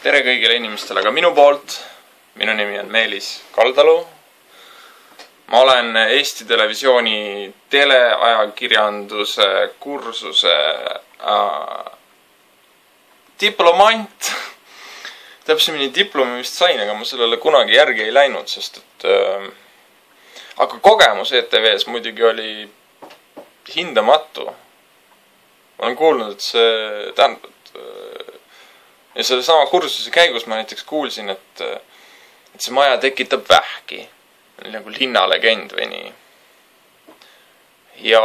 Tere kõigile inimestele ka minu poolt. Minu nimi on Meelis Kaldalu. Ma olen Eesti Televisiooni teleajakirjanduse kursuse diplomant. Täpsemini diplomi vist sain, aga ma sellele kunagi järgi ei läinud, sest et aga kogemus ETV-s muidugi oli hindamatu. Ma olen kuulnud, et see tähendab, ja selle sama kursuse käigus ma näiteks kuulsin, et see maja tekitab vähki. Nagu linnalegend või nii. Ja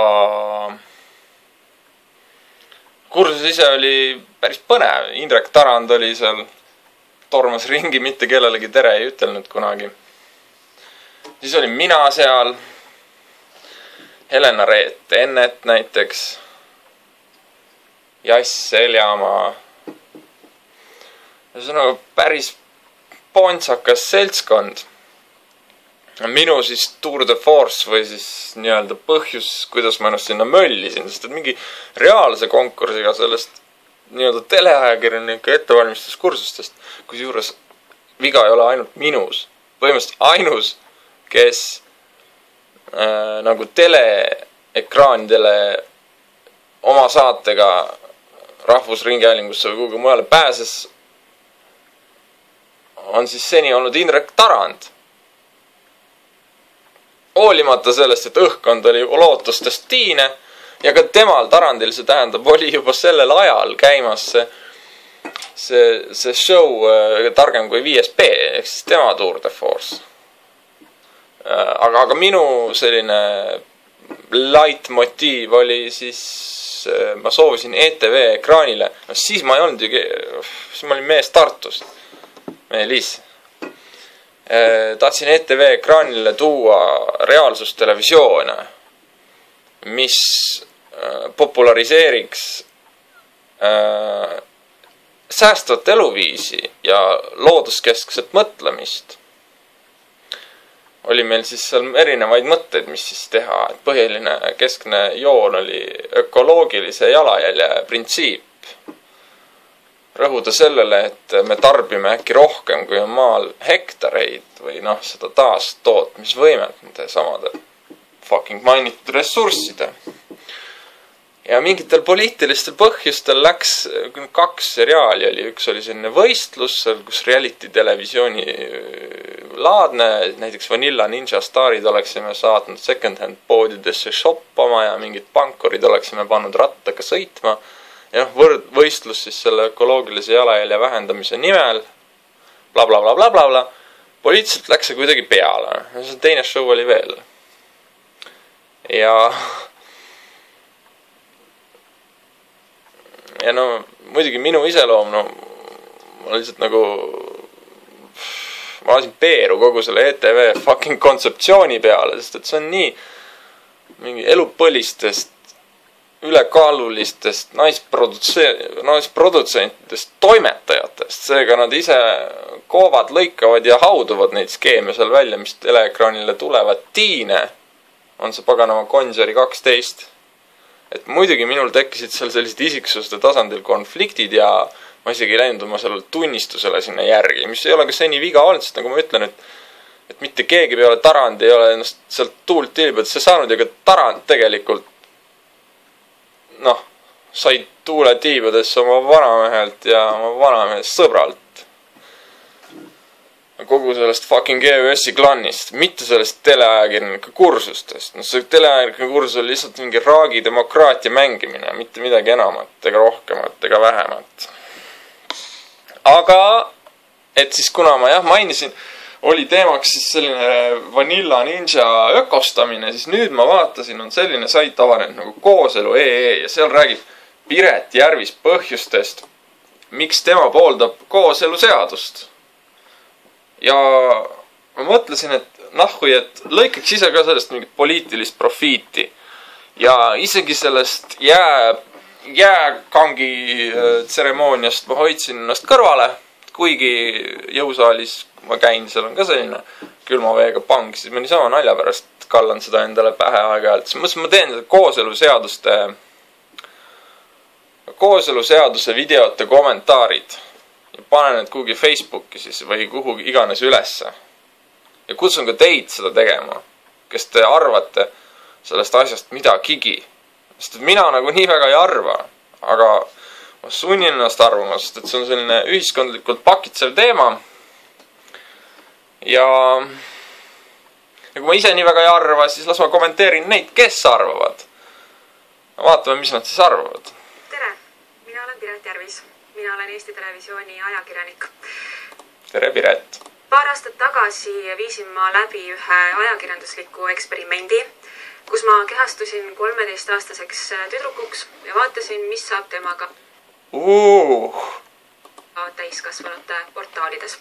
kursus ise oli päris põnev. Indrek Tarand oli seal, tormas ringi, mitte kellelegi tere ei ütelnud kunagi. Siis olin mina seal, Helena-Reet Ennet näiteks, Jass Seljamaa. See on päris pontsakas seltskond. Minu siis Tour de Force või siis nii-öelda põhjus, kuidas ma ennast sinna möllisin, sest et mingi reaalse konkursiga sellest nii-öelda teleajakirjanike ettevalmistuskursustest, kusjuures viga ei ole ainult minus. Põhimõtteliselt ainus, kes nagu teleekraanidele oma saatega Rahvusringhäälingusse või kuhugi mujale pääses, on siis seni olnud Indrek Tarand. Hoolimata sellest, et õhkkond oli lootustest tiine ja ka temal Tarandil, see tähendab, oli juba sellel ajal käimas see show targem kui 5B, ehk siis tema Tour de Force. Aga minu selline leitmotiiv oli siis, ma soovisin ETV ekraanile, no siis ma ei olnud ju, siis ma olin mees Tartust, Meelis. Tahtsin ETV ekraanile tuua reaalsustelevisioone, mis populariseeriks säästvat eluviisi ja looduskeskset mõtlemist. Oli meil siis seal erinevaid mõtteid, mis siis teha. Põhiline keskne joon oli ökoloogilise jalajälje printsiip. Rõhuda sellele, et me tarbime äkki rohkem, kui on maal hektareid või seda taastootmisvõimet nende samade fucking mainitud ressursside. Ja mingitel poliitilistel põhjustel läks 2 seriaali oli. Üks oli selline võistlus, kus reality televisiooni laadne, näiteks Vanilla Ninja staarid oleksime saatnud second hand poodidesse shoppama ja mingid pankurid oleksime pannud rattaga sõitma. Ja võistlus siis selle ökoloogilise jalajälje vähendamise nimel, bla bla bla bla bla bla. Poliitiliselt läks see kuidagi peale. See teine show oli veel. Ja muidugi minu iseloom, ma lihtsalt nagu, ma lasin peeru kogu selle ETV fucking kontseptsiooni peale, sest et see on nii mingi elupõlistest, ülekaalulistest naisprodutsentidest, toimetajatest. Seega nad ise koovad, lõikavad ja hauduvad neid skeeme seal välja, mis teleekraanile tulevad. Tiine on see paganama Gonsiori 12. Et muidugi minul tekkisid seal sellised isiksuste tasandil konfliktid ja ma isegi ei läinud oma sellele tunnistusele sinna järgi, mis ei ole ka seni viga olnud, sest nagu ma ütlen, et mitte keegi peale Tarand ei ole ennast sealt tuult tilbedesse saanud ja ka Tarand tegelikult said tuule tiibadesse oma vanamehelt ja oma vanamehest sõbralt. Kogu sellest fucking EÜS-i klannist, mitte sellest teleajakirjanike kursustest. See teleajakirjanike kursus oli lihtsalt mingi raagi demokraatia mängimine, mitte midagi enamat ega rohkemat ega vähemat. Aga, et siis kuna ma mainisin, oli teemaks siis selline Vanilla Ninja ökostamine, siis nüüd ma vaatasin, on selline sait avanenud nagu kooselu.ee ja seal räägib Piret Järvis põhjustest, miks tema pooldab kooseluseadust. Ja ma mõtlesin, et lõikaks ise ka sellest mingit poliitilist profiiti ja isegi sellest jääkangi tseremooniast ma hoidsin ennast kõrvale, kuigi jõusaalis ma käin, seal on ka selline külma veega pang, siis ma niisama nalja pärast kallan seda endale pähe aeg-ajalt. Siis ma teen kooseluseaduse videote kommentaarid ja panen need kuhugi Facebooki siis või kuhugi iganes ülesse. Ja kutsun ka teid seda tegema, kes te arvate sellest asjast midagigi. Sest et mina nagu nii väga ei arva, aga ma sunnin ennast arvama, sest et see on selline ühiskondlikult pakitsev teema. Ja kui ma ise nii väga ei arva, siis las ma kommenteerin neid, kes arvavad. Vaatame, mis nad siis arvavad. Tere, mina olen Piret Järvis. Mina olen Eesti Televisiooni ajakirjanik. Tere, Piret. Paar aastat tagasi viisin ma läbi ühe ajakirjandusliku eksperimendi, kus ma kehastusin 13-aastaseks tüdrukuks ja vaatasin, mis saab temaga täiskasvanute portaalides.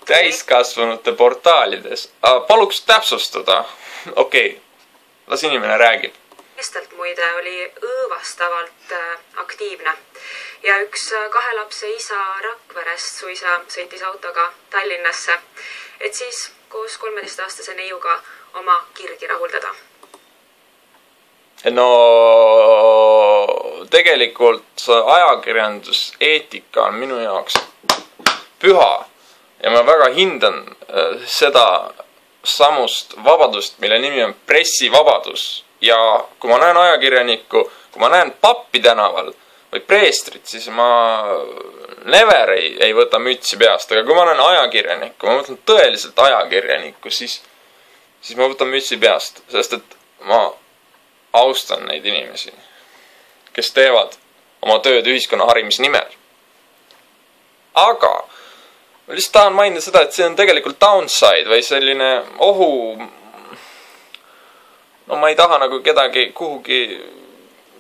Täiskasvanute portaalides. Paluks täpsustada. Okei, las inimene räägib. Meestelt muide oli õõvastavalt aktiivne ja üks 2 lapse isa Rakverest suisa sõitis autoga Tallinnasse, et siis koos 13-aastase neiuga oma kirgi rahuldada. No tegelikult ajakirjanduseetika on minu jaoks püha ja ma väga hindan seda samust vabadust, mille nimi on pressivabadus. Ja kui ma näen ajakirjanikku, kui ma näen pappi tänaval või preestrit, siis ma never ei võta mütsi peast. Aga kui ma näen ajakirjanikku, ma mõtlen tõeliselt ajakirjanikku, siis ma võtan mütsi peast. Sest et ma austan neid inimesi, kes teevad oma tööd ühiskonna harimise nimel. Aga ma lihtsalt tahan mainida seda, et see on tegelikult downside või selline ohu. No ma ei taha nagu kedagi kuhugi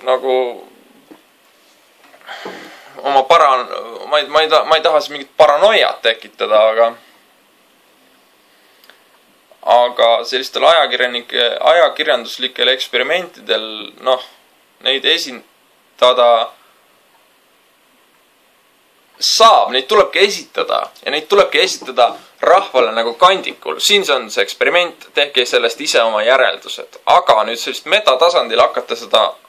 nagu oma ma ei taha siis mingit paranoiat tekitada, aga sellistel ajakirjanduslikel eksperimentidel, neid esindada saab, neid tulebki esitada ja neid tulebki esitada rahvale nagu kandikul. Siin on see eksperiment, tehke sellest ise oma järeldused. Aga nüüd sellist metatasandil hakata seda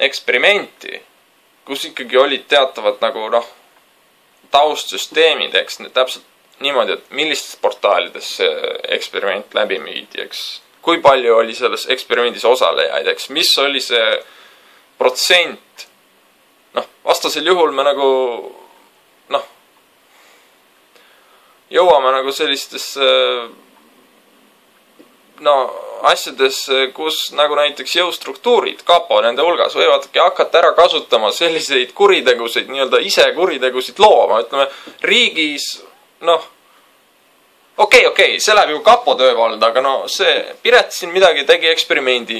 eksperimenti, kus ikkagi olid teatavad nagu taustsüsteemid, eks täpselt niimoodi, et millistes portaalides see eksperiment läbi viidi, eks. Kui palju oli selles eksperimendis osalejaid, eks. Mis oli see protsent. Vastasel juhul me nagu jõuame nagu sellistesse asjades, kus nagu näiteks jõustruktuurid, kapo nende hulgas võivadki hakata ära kasutama selliseid kuritegusid, nii-öelda ise kuritegusid looma, ütleme riigis, okei, see läheb ju kapo töövalda, aga see Piret siin midagi tegi eksperimendi.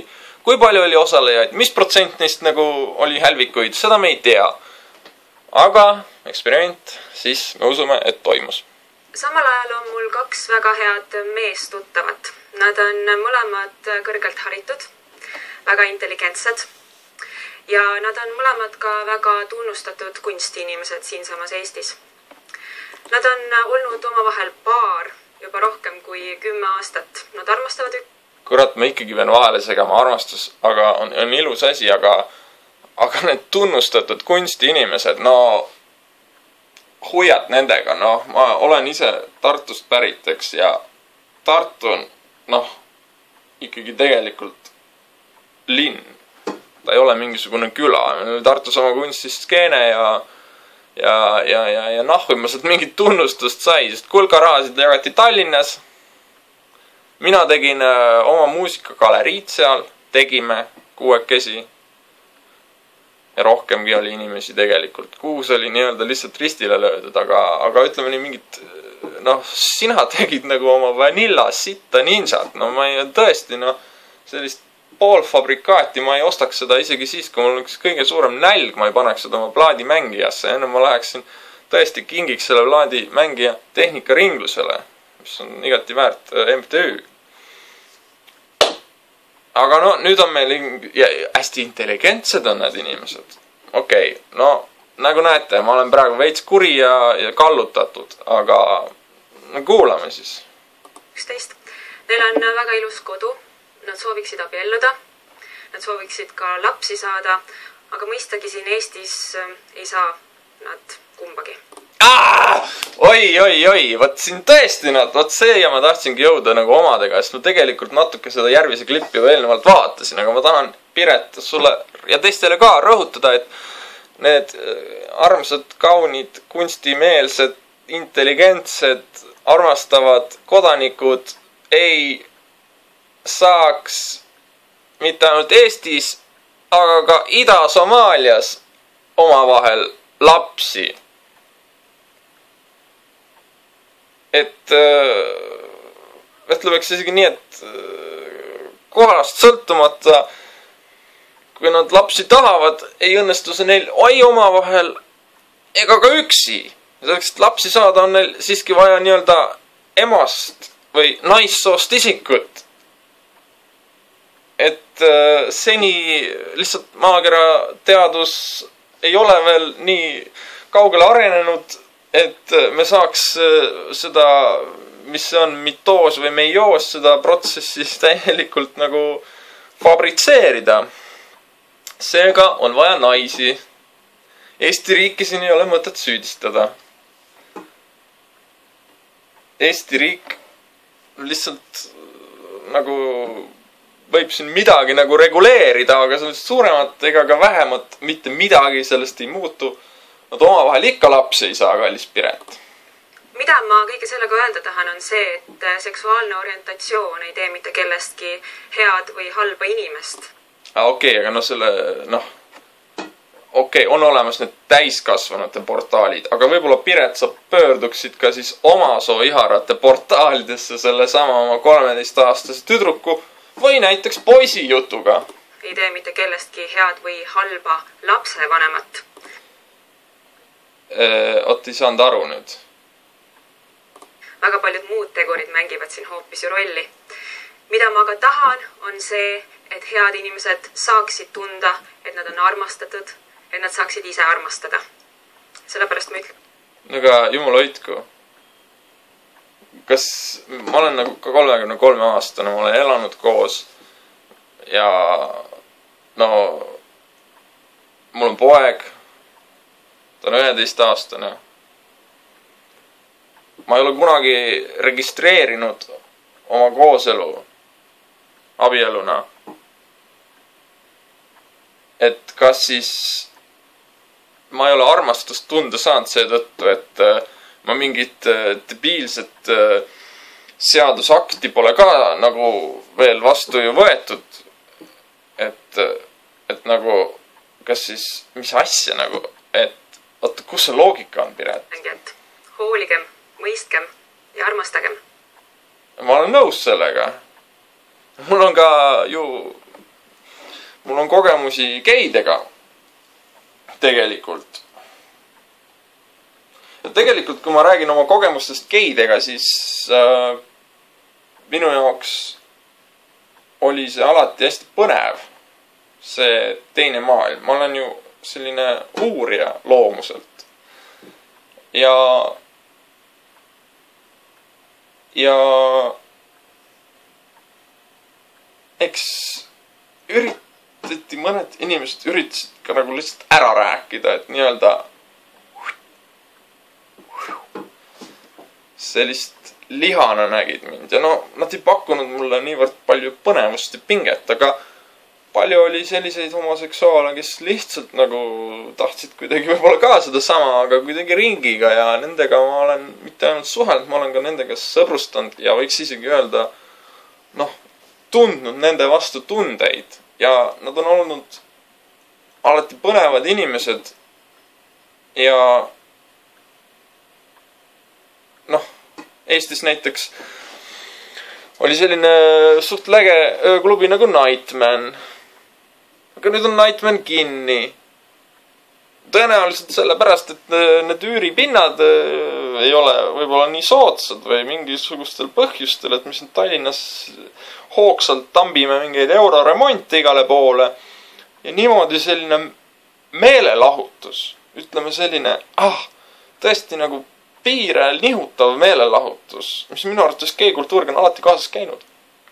Kui palju oli osalejaid, mis protsent neist nagu oli hälvikuid, seda me ei tea. Aga eksperiment, siis me usume, et toimus. Samal ajal on mul 2 väga head meestuttavat. Nad on mõlemad kõrgelt haritud, väga intelligentsed ja nad on mõlemad ka väga tunnustatud kunstiinimesed siinsamas Eestis. Nad on olnud omavahel paar juba rohkem kui 10 aastat. Nad armastavad Kurat, ma ikkagi pean vahele segama, armastus, aga on ilus asi, aga need tunnustatud kunstiinimesed, hoiad nendega, ma olen ise Tartust pärit, eks, ja Tartu on, ikkagi tegelikult linn. Ta ei ole mingisugune küla. Tartus oma kunstiskeene ja nahvi ma sealt mingit tunnustust sai, sest kulkarahasid jagati Tallinnas. Mina tegin oma muusikagaleriid seal, tegime 6 ja rohkemgi oli inimesi tegelikult. 6 oli nii-öelda lihtsalt ristile löödud, aga ütleme nii mingit, sina tegid nagu oma vanilla sitta ninjat. Ma ei tõesti, sellist poolfabrikaati ma ei ostaks seda isegi siis, kui mul oleks kõige suurem nälg, ma ei paneks seda oma plaadimängijasse. Enne ma läheksin tõesti kingiks selle plaadimängija tehnikaringlusele, mis on igati väärt MTÜ. Aga nüüd on meil hästi intelligentsed on need inimesed. Okei, nagu näete, ma olen praegu veits kuri ja kallutatud, aga kuulame siis. 11. Neil on väga ilus kodu. Nad sooviksid abielluda. Nad sooviksid ka lapsi saada. aga mõistagi siin Eestis ei saa nad kumbagi. Oi, võt siin tõesti võt see ja ma tahtsingi jõuda nagu omadega, sest ma tegelikult natuke seda Järvise klippi juba eelnevalt vaatasin, aga ma tahan, Piret, sulle ja teistele ka rõhutada, et need armsad, kaunid, kunstimeelsed, intelligentsed, armastavad kodanikud ei saaks mitte ainult Eestis, aga ka Ida-Somaalias omavahel lapsi. Et ütleks isegi nii, et kohast sõltumata, kui nad lapsi tahavad, ei õnnestu see neil omavahel ega ka üksi. Selleks, et lapsi saada, on neil siiski vaja nii-öelda emast või naissoost isikut. Et seni lihtsalt maakera teadus ei ole veel nii kaugele arenenud, et me saaks seda, mis see on, mitoos või meioos, seda protsessis täielikult nagu fabritseerida. Seega on vaja naisi. Eesti riiki siin ei ole mõtet süüdistada. Eesti riik lihtsalt nagu võib siin midagi nagu reguleerida, aga sellest suuremat ega ka vähemat mitte midagi sellest ei muutu. Nad omavahel ikka lapsi ei saa, kallis Piret. Mida ma kõige sellega öelda tahan, on see, et seksuaalne orientatsioon ei tee mitte kellestki head või halba inimest. Okei, aga on olemas need täiskasvanute portaalid, aga võib-olla Piret, sa pöörduksid ka siis oma soo iharate portaalidesse selle sama oma 13-aastase tüdruku või näiteks poisi jutuga. Ei tee mitte kellestki head või halba lapsevanemat. Ei saanud aru nüüd. Väga paljud muud tegurid mängivad siin hoopis ju rolli. Mida ma aga tahan, on see, et head inimesed saaksid tunda, et nad on armastatud, et nad saaksid ise armastada. Sellepärast ma ütlen. Aga jumal hoidku. Kas ma olen nagu ka 33 aastane, ma olen elanud koos ja mul on poeg, ta on 11-aastane. Ma ei ole kunagi registreerinud oma kooselu abieluna. Et kas siis ma ei ole armastust tunda saanud seetõttu, et ma mingit debiilset seadusakti pole ka nagu veel vastu ju võetud. Et nagu, kas siis, mis asja nagu, et oota, kus see loogika on, Piret? Et hooligem, mõistkem ja armastagem. Ma olen nõus sellega. Mul on ka mul on kogemusi geidega. Tegelikult. Ja tegelikult, kui ma räägin oma kogemustest geidega, siis minu jaoks oli see alati hästi põnev. See teine maailm. Ma olen ju selline uurija loomuselt. Ja eks mõned inimesed üritasid ka nagu lihtsalt ära rääkida, et nii-öelda sellist lihana nägid mind. Ja nad ei pakkunud mulle niivõrd palju põnevust ja pinget, aga palju oli selliseid homoseksuaale, kes lihtsalt nagu tahtsid kuidagi võib-olla ka seda sama, aga kuidagi ringiga ja nendega ma olen mitte ainult suhelnud, ma olen ka nendega sõbrustanud ja võiks isegi öelda, tundnud nende vastu tundeid ja nad on olnud alati põnevad inimesed ja Eestis näiteks oli selline suht läge ööklubi nagu Nightman. Aga nüüd on Nightman kinni. Tõenäoliselt sellepärast, et need üüripinnad ei ole võib-olla nii soodsad või mingisugustel põhjustel, et mis nüüd Tallinnas hoogsalt tambime mingeid euroremonte igale poole. Ja niimoodi selline meelelahutus, ütleme selline, tõesti nagu piirel nihutav meelelahutus, mis minu arvates gei-kultuuriga on alati kaasas käinud.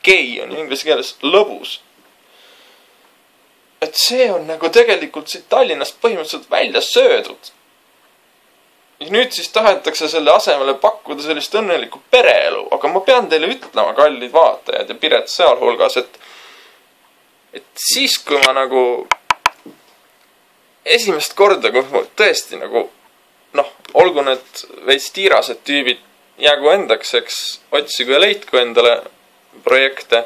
Gei on inglise keeles lõbus. et see on nagu tegelikult siit Tallinnast põhimõtteliselt välja söödud. Ja nüüd siis tahetakse selle asemele pakkuda sellist õnnelikku pereelu, aga ma pean teile ütlema, kallid vaatajad ja Piret sealhulgas, et siis, kui ma nagu esimest korda, kui ma tõesti nagu olgu need veits tiirased tüübid, jäägu endaks, eks otsigu ja leidku endale projekte.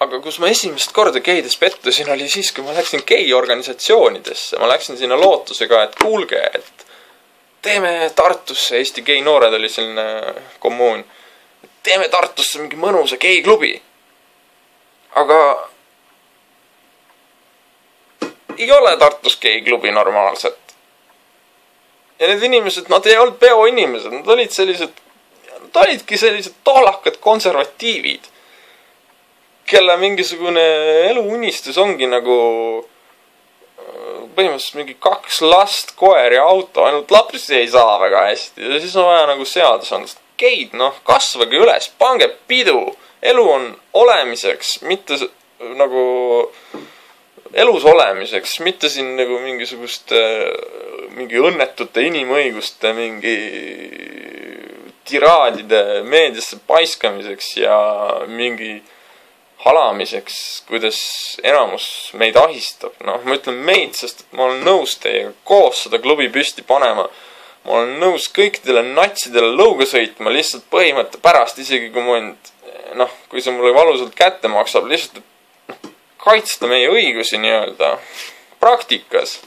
Aga kus ma esimest korda geides pettusin, oli siis, kui ma läksin gei-organisatsioonidesse. Ma läksin sinna lootusega, et kuulge, et teeme Tartusse, Eesti gei-noored oli selline kommuun, teeme Tartusse mingi mõnusa gei-klubi. Aga ei ole Tartus gei-klubi normaalset. Ja need inimesed, nad ei olnud peoinimesed, nad olidki sellised toolakad konservatiivid, kelle mingisugune eluunistus ongi nagu põhimõtteliselt mingi 2 last, koer ja auto, ainult lapsi ei saa väga hästi. Ja siis on vaja nagu seadusandlust. Geid, kasvage üles, pange pidu. Elu on olemiseks, mitte nagu elus olemiseks, mitte siin nagu mingi õnnetute inimõiguste, mingi tiraadide meediasse paiskamiseks ja mingi halamiseks, kuidas enamus meid ahistab. Ma ütlen meid, sest ma olen nõus teiega koos seda klubi püsti panema. Ma olen nõus kõikidele natsidele lõuga sõitma, lihtsalt põhimõtte pärast, isegi kui kui see mulle valusalt kätte maksab, lihtsalt kaitsta meie õigusi nii-öelda praktikas,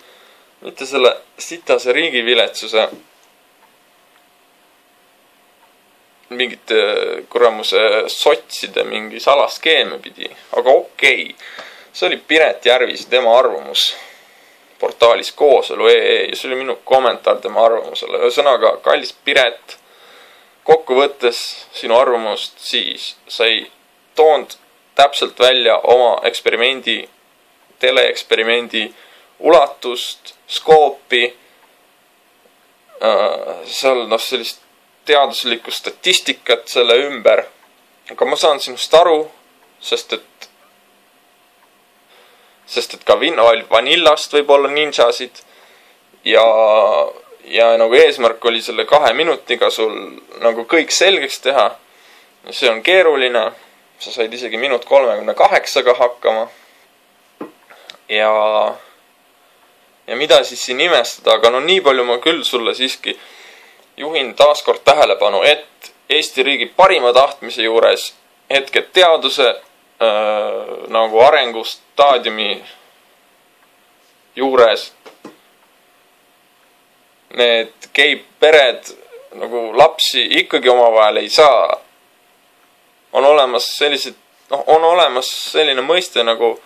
mitte selle sitase riigiviletsuse mingite kuramuse sotside mingi salaskeeme pidi. Aga okei. See oli Piret Järvis, tema arvamus portaalis kooselu.ee ja see oli minu kommentaar tema arvamusele. Ühesõnaga, kallis Piret, kokkuvõttes sinu arvamust siis sai toonud täpselt välja oma eksperimendi, teleeksperimendi ulatust, skoopi, seal sellist teaduslikku statistikat selle ümber. Aga ma saan sinust aru, sest et ka Vanillast võib olla ninjasid ja nagu eesmärk oli selle 2 minutiga sul nagu kõik selgeks teha. See on keeruline. Sa said isegi minut 38 hakkama. Ja mida siis siin imestada, aga nii palju ma küll sulle siiski juhin taaskord tähelepanu, et Eesti riigi parima tahtmise juures hetked teaduse nagu arengustaadiumi juures need gei-pered nagu lapsi ikkagi omavahel ei saa. On olemas selline mõiste nagu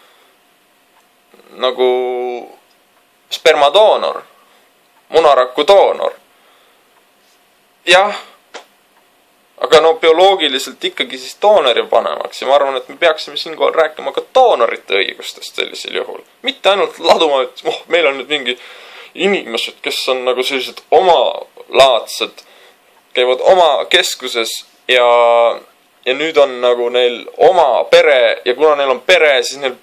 spermadoonor, munaraku doonor. Jah, aga bioloogiliselt ikkagi siis doonori panemaks ja ma arvan, et me peaksime siinkohal rääkima ka doonorite õigustest sellisel juhul. Mitte ainult laduma, et meil on nüüd mingi inimesed, kes on nagu sellised omalaadsed, käivad oma keskuses ja nüüd on nagu neil oma pere ja kuna neil on pere, siis neil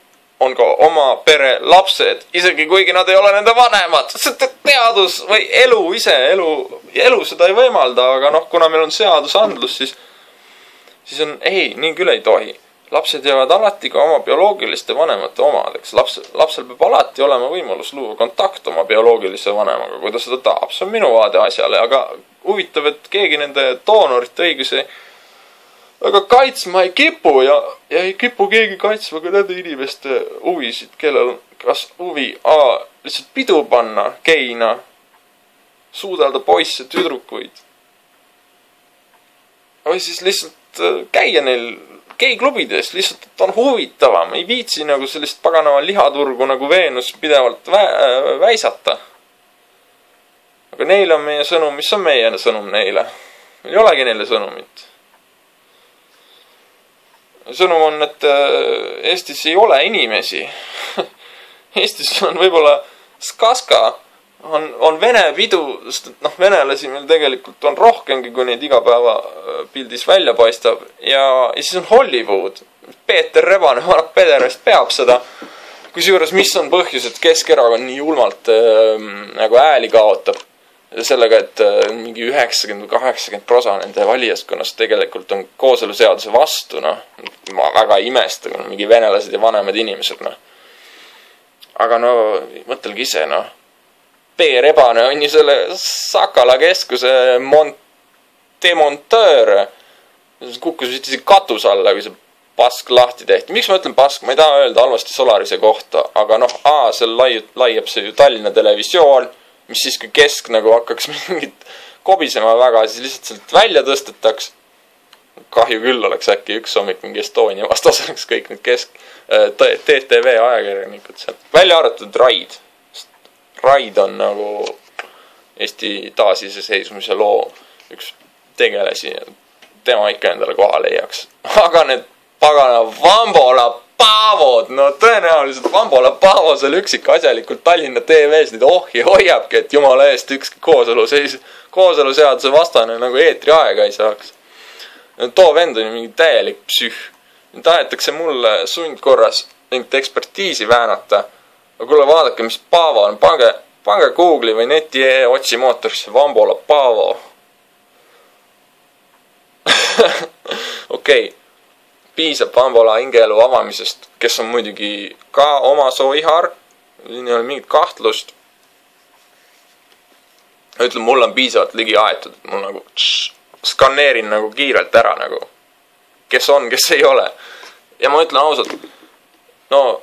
on ka oma pere lapsed, isegi kuigi nad ei ole nende vanemad. Teadus või elu ise, elu seda ei võimalda, aga kuna meil on seadusandlus, siis on, nii küll ei tohi. Lapsed jäävad alati ka oma bioloogiliste vanemate omadeks. Lapsel peab alati olema võimalus luua kontakt oma bioloogilise vanemaga, kui ta seda tahab. See on minu vaade asjale, aga huvitav, et keegi nende doonorite õigusi aga kaitsma ei kipu ja ei kipu keegi kaitsma ka nende inimeste huvisid, kellel on kas huvi lihtsalt pidu panna geina, suudelda poisse, tüdrukuid. Või siis lihtsalt käia neil geiklubides, lihtsalt et on huvitavam, ei viitsi nagu sellist paganama lihaturgu nagu Veenus pidevalt väisata. Aga neil on meie sõnum, mis on meie sõnum neile? Meil ei olegi neile sõnumit. Sõnum on, et Eestis ei ole inimesi. Eestis on võib-olla skaska, on vene pidu, sest venelasi meil tegelikult on rohkemgi, kui neid igapäeva pildis välja paistab. Ja siis on Hollywood. Peeter Rebane, vanad pederast, peab seda Kusjuures, mis on põhjus, et Keskerakond nii julmalt nagu ääli kaotab sellega, et mingi 90 või 80% nende valijaskonnast tegelikult on kooseluseaduse vastu, noh. Ma väga ei imesta, kui mingi venelased ja vanemad inimesed, noh. Aga no, mõtelge ise, noh. P-rebane on ju selle Sakala keskuse demontöör. Kukkus vist katus alla, kui see pask lahti tehti. Miks ma ütlen pask? Ma ei taha öelda halvasti Solarise kohta, aga noh, seal laiab see ju Tallinna Televisioon, mis siis kui kesk nagu hakkaks mingit kobisema väga, siis lihtsalt sealt välja tõstetaks. Kahju küll oleks äkki üks hommik mingi Estonia vastas oleks kõik need TTV ajakirjanikud seal. Välja arvatud Raid. Raid on nagu Eesti taasiseseisvumise loo üks tegelasi. Tema ikka endale koha leiaks. Aga need pagana Vambola Paavod, no tõenäoliselt Vambola Paavo seal üksik asjalikult Tallinna TV-s neid ohji hoiabki, et jumala eest ükski kooseluseaduse vastane nagu eetri aega ei saaks. Too vend on ju mingi täielik psüh. Tahetakse mulle sundkorras mingit ekspertiisi väänata. Aga kuule vaadake, mis Paavo on. Pange Google'i või neti otsimootorisse Vambola Paavo. Okei. Piisab Vambola hingeelu avamisest, kes on muidugi ka oma soihar. Siin ei ole mingit kahtlust. Ütlen, mul on piisavalt ligi aetud, et mul nagu skaneerin nagu kiirelt ära nagu. Kes on, kes ei ole. Ja ma ütlen ausalt, no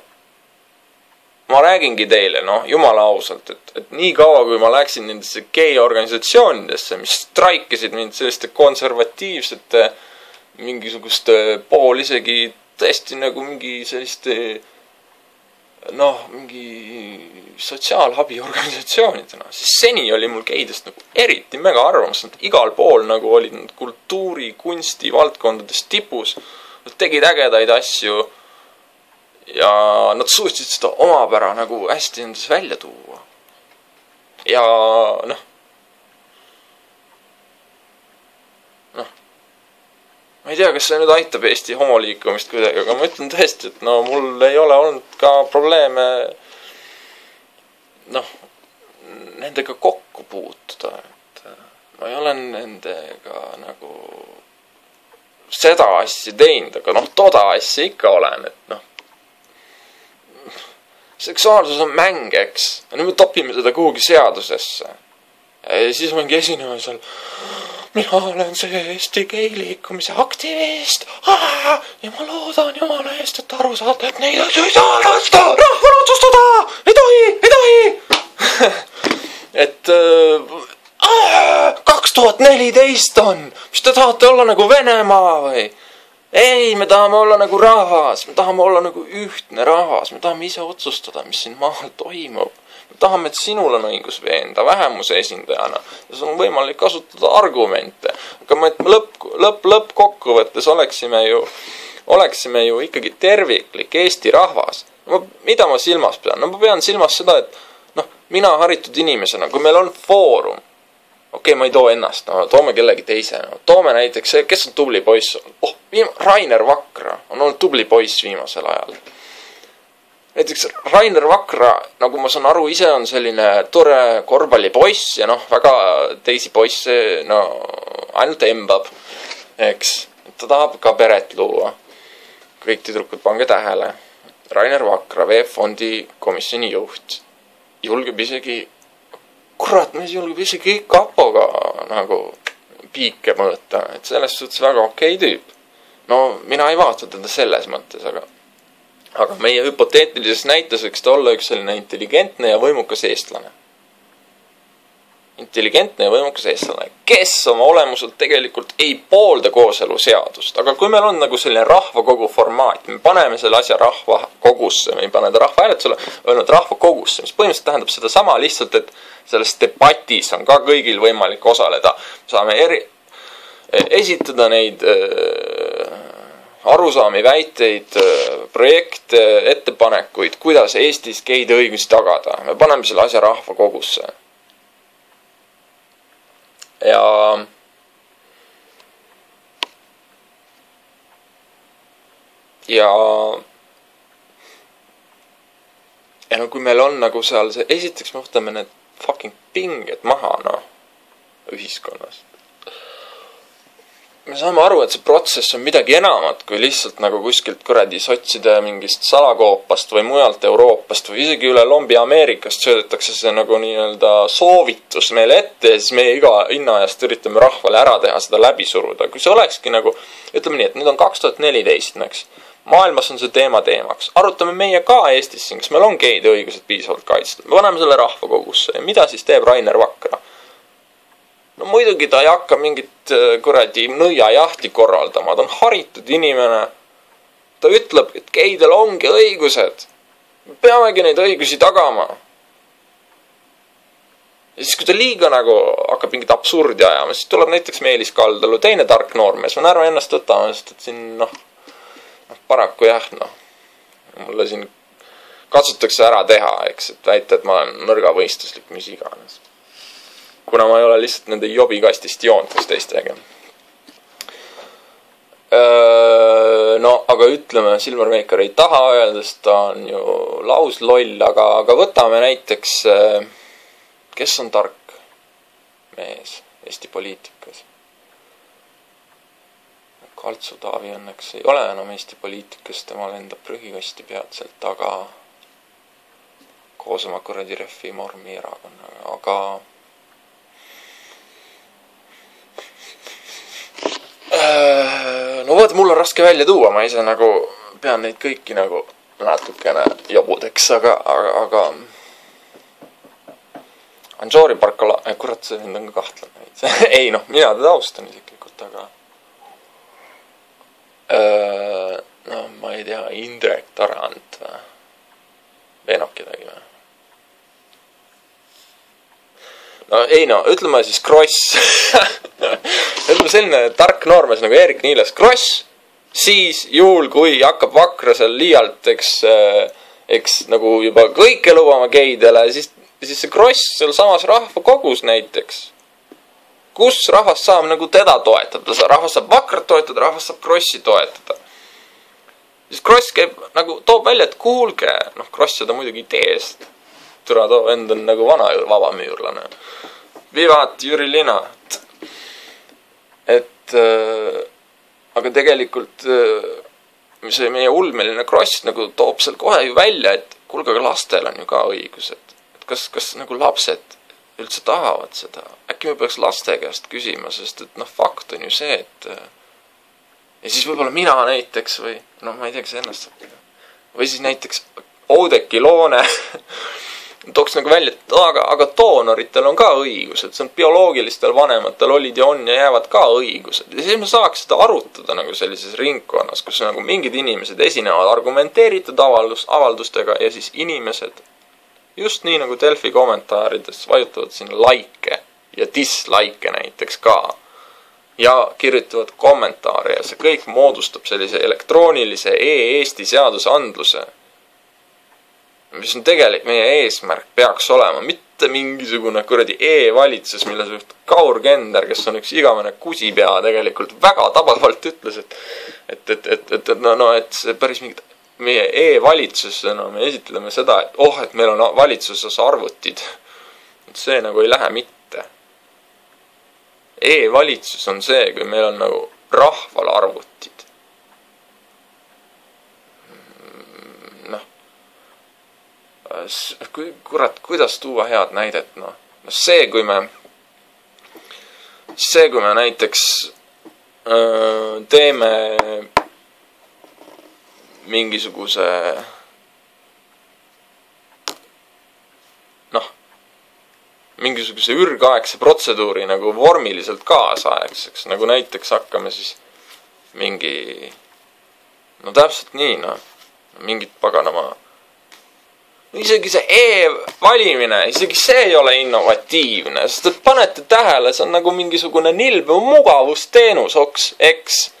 ma räägingi teile, noh, jumala ausalt, et nii kaua, kui ma läksin nendesse gei-organisatsioonidesse, mis straikisid mind selliste konservatiivsete mingisuguste pool isegi tõesti nagu mingi selliste noh, mingi sotsiaalhabiorganisatsioonidena, siis seni oli mul geidest nagu eriti mega arvamus, nad igal pool nagu olid nad kultuuri, kunsti valdkondades tipus, nad tegid ägedaid asju ja nad suutsid seda omapära nagu hästi endas välja tuua. Ja noh, ma ei tea, kas see nüüd aitab Eesti homoliikumist kuidagi, aga ma ütlen tõesti, et no mul ei ole olnud ka probleeme noh, nendega kokku puutuda, et ma ei ole nendega nagu seda asja teinud, aga noh, toda asja ikka olen, et noh, seksuaalsus on mäng, eks, ja nüüd me topime seda kuhugi seadusesse ja siis mingi esinema seal mina olen see Eesti geiliikumise aktivist ja ma loodan jumala eest, et aru saada, et neid asju ei saa lasta, rahval otsustada, ei tohi et 2014 on, mis te tahate olla nagu Venemaa või? Ei, me tahame olla nagu rahvas, me tahame olla nagu ühtne rahvas, me tahame ise otsustada, mis siin maal toimub. Me tahame, et sinul on õigus veenda vähemuse esindajana ja sul on võimalik kasutada argumente. Aga me lõppkokkuvõttes oleksime ju ikkagi terviklik Eesti rahvas. Mida ma silmas pean? No ma pean silmas seda, et noh, mina haritud inimesena, kui meil on foorum, okei, ma ei too ennast, no toome kellegi teise, no toome näiteks see, kes on tubli poiss. Rainer Vakra on olnud tubli poiss viimasel ajal. Näiteks Rainer Vakra, nagu ma saan aru, ise on selline tore korvpallipoiss ja noh, väga teisi poisse, no ainult embab, eks. Ta tahab ka peret luua. Kõik tüdrukud, pange tähele. Rainer Vakra, VF-fondi komisjoni juht, julgeb isegi kurat, mis julgeb isegi kapoga nagu piike mõõta, et selles suhtes väga okei tüüp. No, mina ei vaata teda selles mõttes, aga meie hüpoteetilises näites võiks ta olla üks selline intelligentne ja võimukas eestlane. Intelligentne ja võimukas eestlane, kes oma olemuselt tegelikult ei poolda kooselu-seadust. Aga kui meil on nagu selline rahvakogu formaat, me paneme selle asja rahvakogusse, me ei pane ta rahvahääletusele, öelnud rahvakogusse, mis põhimõtteliselt tähendab seda sama lihtsalt, et selles debatis on ka kõigil võimalik osaleda. Saame esitada neid arusaami, väiteid, projekte, ettepanekuid, kuidas Eestis geide õigusi tagada. Me paneme selle asja rahvakogusse. Ja ja no kui meil on nagu seal see, esiteks me võtame need fucking pinged maha, ühiskonnas. Me saame aru, et see protsess on midagi enamat kui lihtsalt nagu kuskilt kuradi sotside mingist salakoopast või mujalt Euroopast või isegi üle lombi Ameerikast söödetakse see nagu nii-öelda soovitus meile ette ja siis meie iga hinna eest üritame rahvale ära teha, seda läbi suruda. Kui see olekski nagu, ütleme nii, et nüüd on 2014, eks. Maailmas on see teemaks. Arutame meie ka Eestis siin, kas meil on geide õigused piisavalt kaitstud. Me paneme selle rahvakogusse ja mida siis teeb Rainer Vakra? No muidugi ta ei hakka mingit kuradi nõiajahti korraldama, ta on haritud inimene. Ta ütleb, et geidel ongi õigused. Me peamegi neid õigusi tagama. Ja siis kui ta liiga nagu hakkab mingit absurdi ajama, siis tuleb näiteks Meelis Kaldalu, teine tark noormees. Ma ärme ennast võtama, sest et siin paraku jah, mulle siin katsutakse ära teha, eks, et väita, et ma olen nõrgavõistluslik, mis iganes. Kuna ma ei ole lihtsalt nende jobikastist joontus teistega. No, aga ütleme, Silmar Meikar ei taha öelda, sest ta on ju lausloll, aga võtame näiteks, kes on tark mees Eesti poliitikas. Kaltsu Taavi õnneks ei ole enam Eesti poliitikas, tema lendab prügikasti peatselt, aga koos oma kuradi Reformi erakonnaga, aga no vaata, mul on raske välja tuua, ma ise nagu pean neid kõiki nagu natukene jobudeks, aga Anžori Barkala, kurat, see mind on ka kahtlane. Ei mina teda austan isiklikult, aga ma ei tea, Indrek Tarand või veenab kedagi või? Ütleme siis Kross. Ütleme selline tark noormees nagu Erik Niiles Kross, siis juhul kui hakkab Vakra seal liialt, eks nagu juba kõike lubama geidele, siis see Kross seal samas rahvakogus näiteks, kus rahvas saab nagu teda toetada, rahvas saab Vakrat toetada, rahvas saab Krossi toetada. Siis Kross käib nagu, toob välja, et kuulge, Kross seda muidugi ei tee, sest türa too end on nagu vana vabamüürlane. Vivat Jüri Lina. Aga tegelikult see meie ulmeline Kross nagu toob seal kohe ju välja, et kuulge, aga lastel on ju ka õigused. Et kas nagu lapsed üldse tahavad seda? Äkki me peaks laste käest küsima, sest et fakt on ju see, et ja siis võib-olla mina näiteks või ma ei tea, kas ennast saab. Või siis näiteks Oudekki Loone tooks nagu välja, et aga doonoritel on ka õigused, see on bioloogilistel vanematel olid ja on ja jäävad ka õigused. Ja siis me saaks seda arutada nagu sellises ringkonnas, kus nagu mingid inimesed esinevad argumenteeritud avaldustega ja siis inimesed, just nii nagu Delfi kommentaarides, vajutavad sinna like ja dislike näiteks ka. Ja kirjutavad kommentaare ja see kõik moodustab sellise elektroonilise e-Eesti seadusandluse, mis on tegelikult meie eesmärk peaks olema, mitte mingisugune kuradi e-valitsus, milles üht Kaur Kender, kes on üks igavene kusipea tegelikult väga tabavalt ütles, et see päris mingid meie e-valitsusena me esitleme seda, et meil on valitsuses arvutid. Et see nagu ei lähe mitte. E-valitsus on see, kui meil on nagu rahval arvutid. Kurat, kuidas tuua head näidet, see, kui me näiteks teeme mingisuguse mingisuguse ürgaegse protseduuri nagu vormiliselt kaasaegseks, nagu näiteks hakkame siis mingi täpselt nii, mingit paganama isegi see e-valimine, isegi see ei ole innovatiivne, sest et panete tähele, see on nagu mingisugune nilbe mugavusteenus, eks.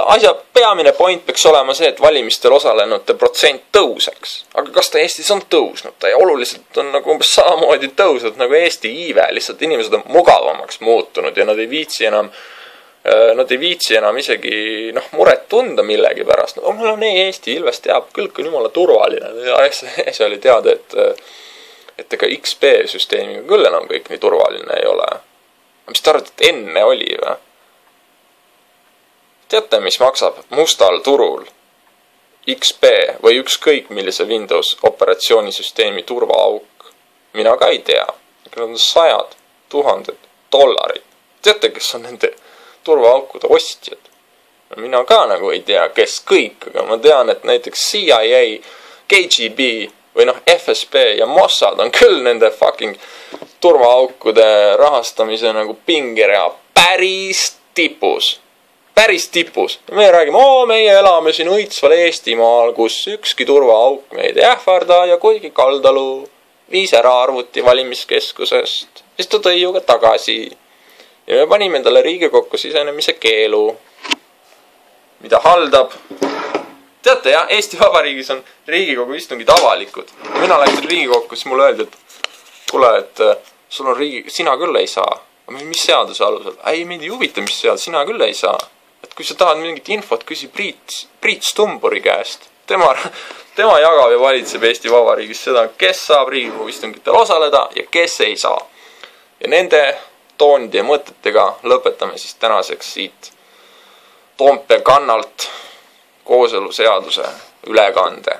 Asja peamine point peaks olema see, et valimistel osalenute protsent tõuseks. Aga kas ta Eestis on tõusnud? Ta oluliselt on nagu umbes samamoodi tõusnud nagu Eesti iive, lihtsalt inimesed on mugavamaks muutunud ja nad ei viitsi enam Nad ei viitsi enam isegi muret tunda millegi pärast. Mul on Eesti, Ilves teab, kõik on jumala turvaline. Ja see oli teada, et ega XP-süsteemiga küll enam kõik nii turvaline ei ole. Mis te arvate, et enne oli või? Teate, mis maksab mustal turul XP või ükskõik millise Windows operatsioonisüsteemi turvaauk? Mina ka ei tea. Need on $100,000. Teate, kes on nende turvaaukude ostjad? Mina ka nagu ei tea, kes kõik, aga ma tean, et näiteks CIA, KGB või FSB ja Mossad on küll nende fucking turvaaukude rahastamise nagu pingerea päris tipus. Päris tipus. Meie räägime, meie elame siin õitsval Eestimaal, kus ükski turvaauk meid ei ähvarda ja kuigi Kaldalu viis ära arvuti valimiskeskusest, siis ta tõi ju ka tagasi. Ja me panime endale Riigikokku sisenemise keelu, mida haldab. Teate, jah, Eesti Vabariigis on Riigikogu istungid avalikud. Mina läksin Riigikokku, siis mulle öeldi, et kuule, et sul on sina küll ei saa. Mis seaduse alusel? Ei, mind ei huvita, mis seadus, sina küll ei saa. Et kui sa tahad mingit infot, küsi Priit Stumburi käest. Tema jagab ja valitseb Eesti Vabariigis seda, kes saab Riigikogu istungitel osaleda ja kes ei saa. Ja nende toonide ja mõtetega lõpetame siis tänaseks siit Toompea kannalt kooseluseaduse ülekande.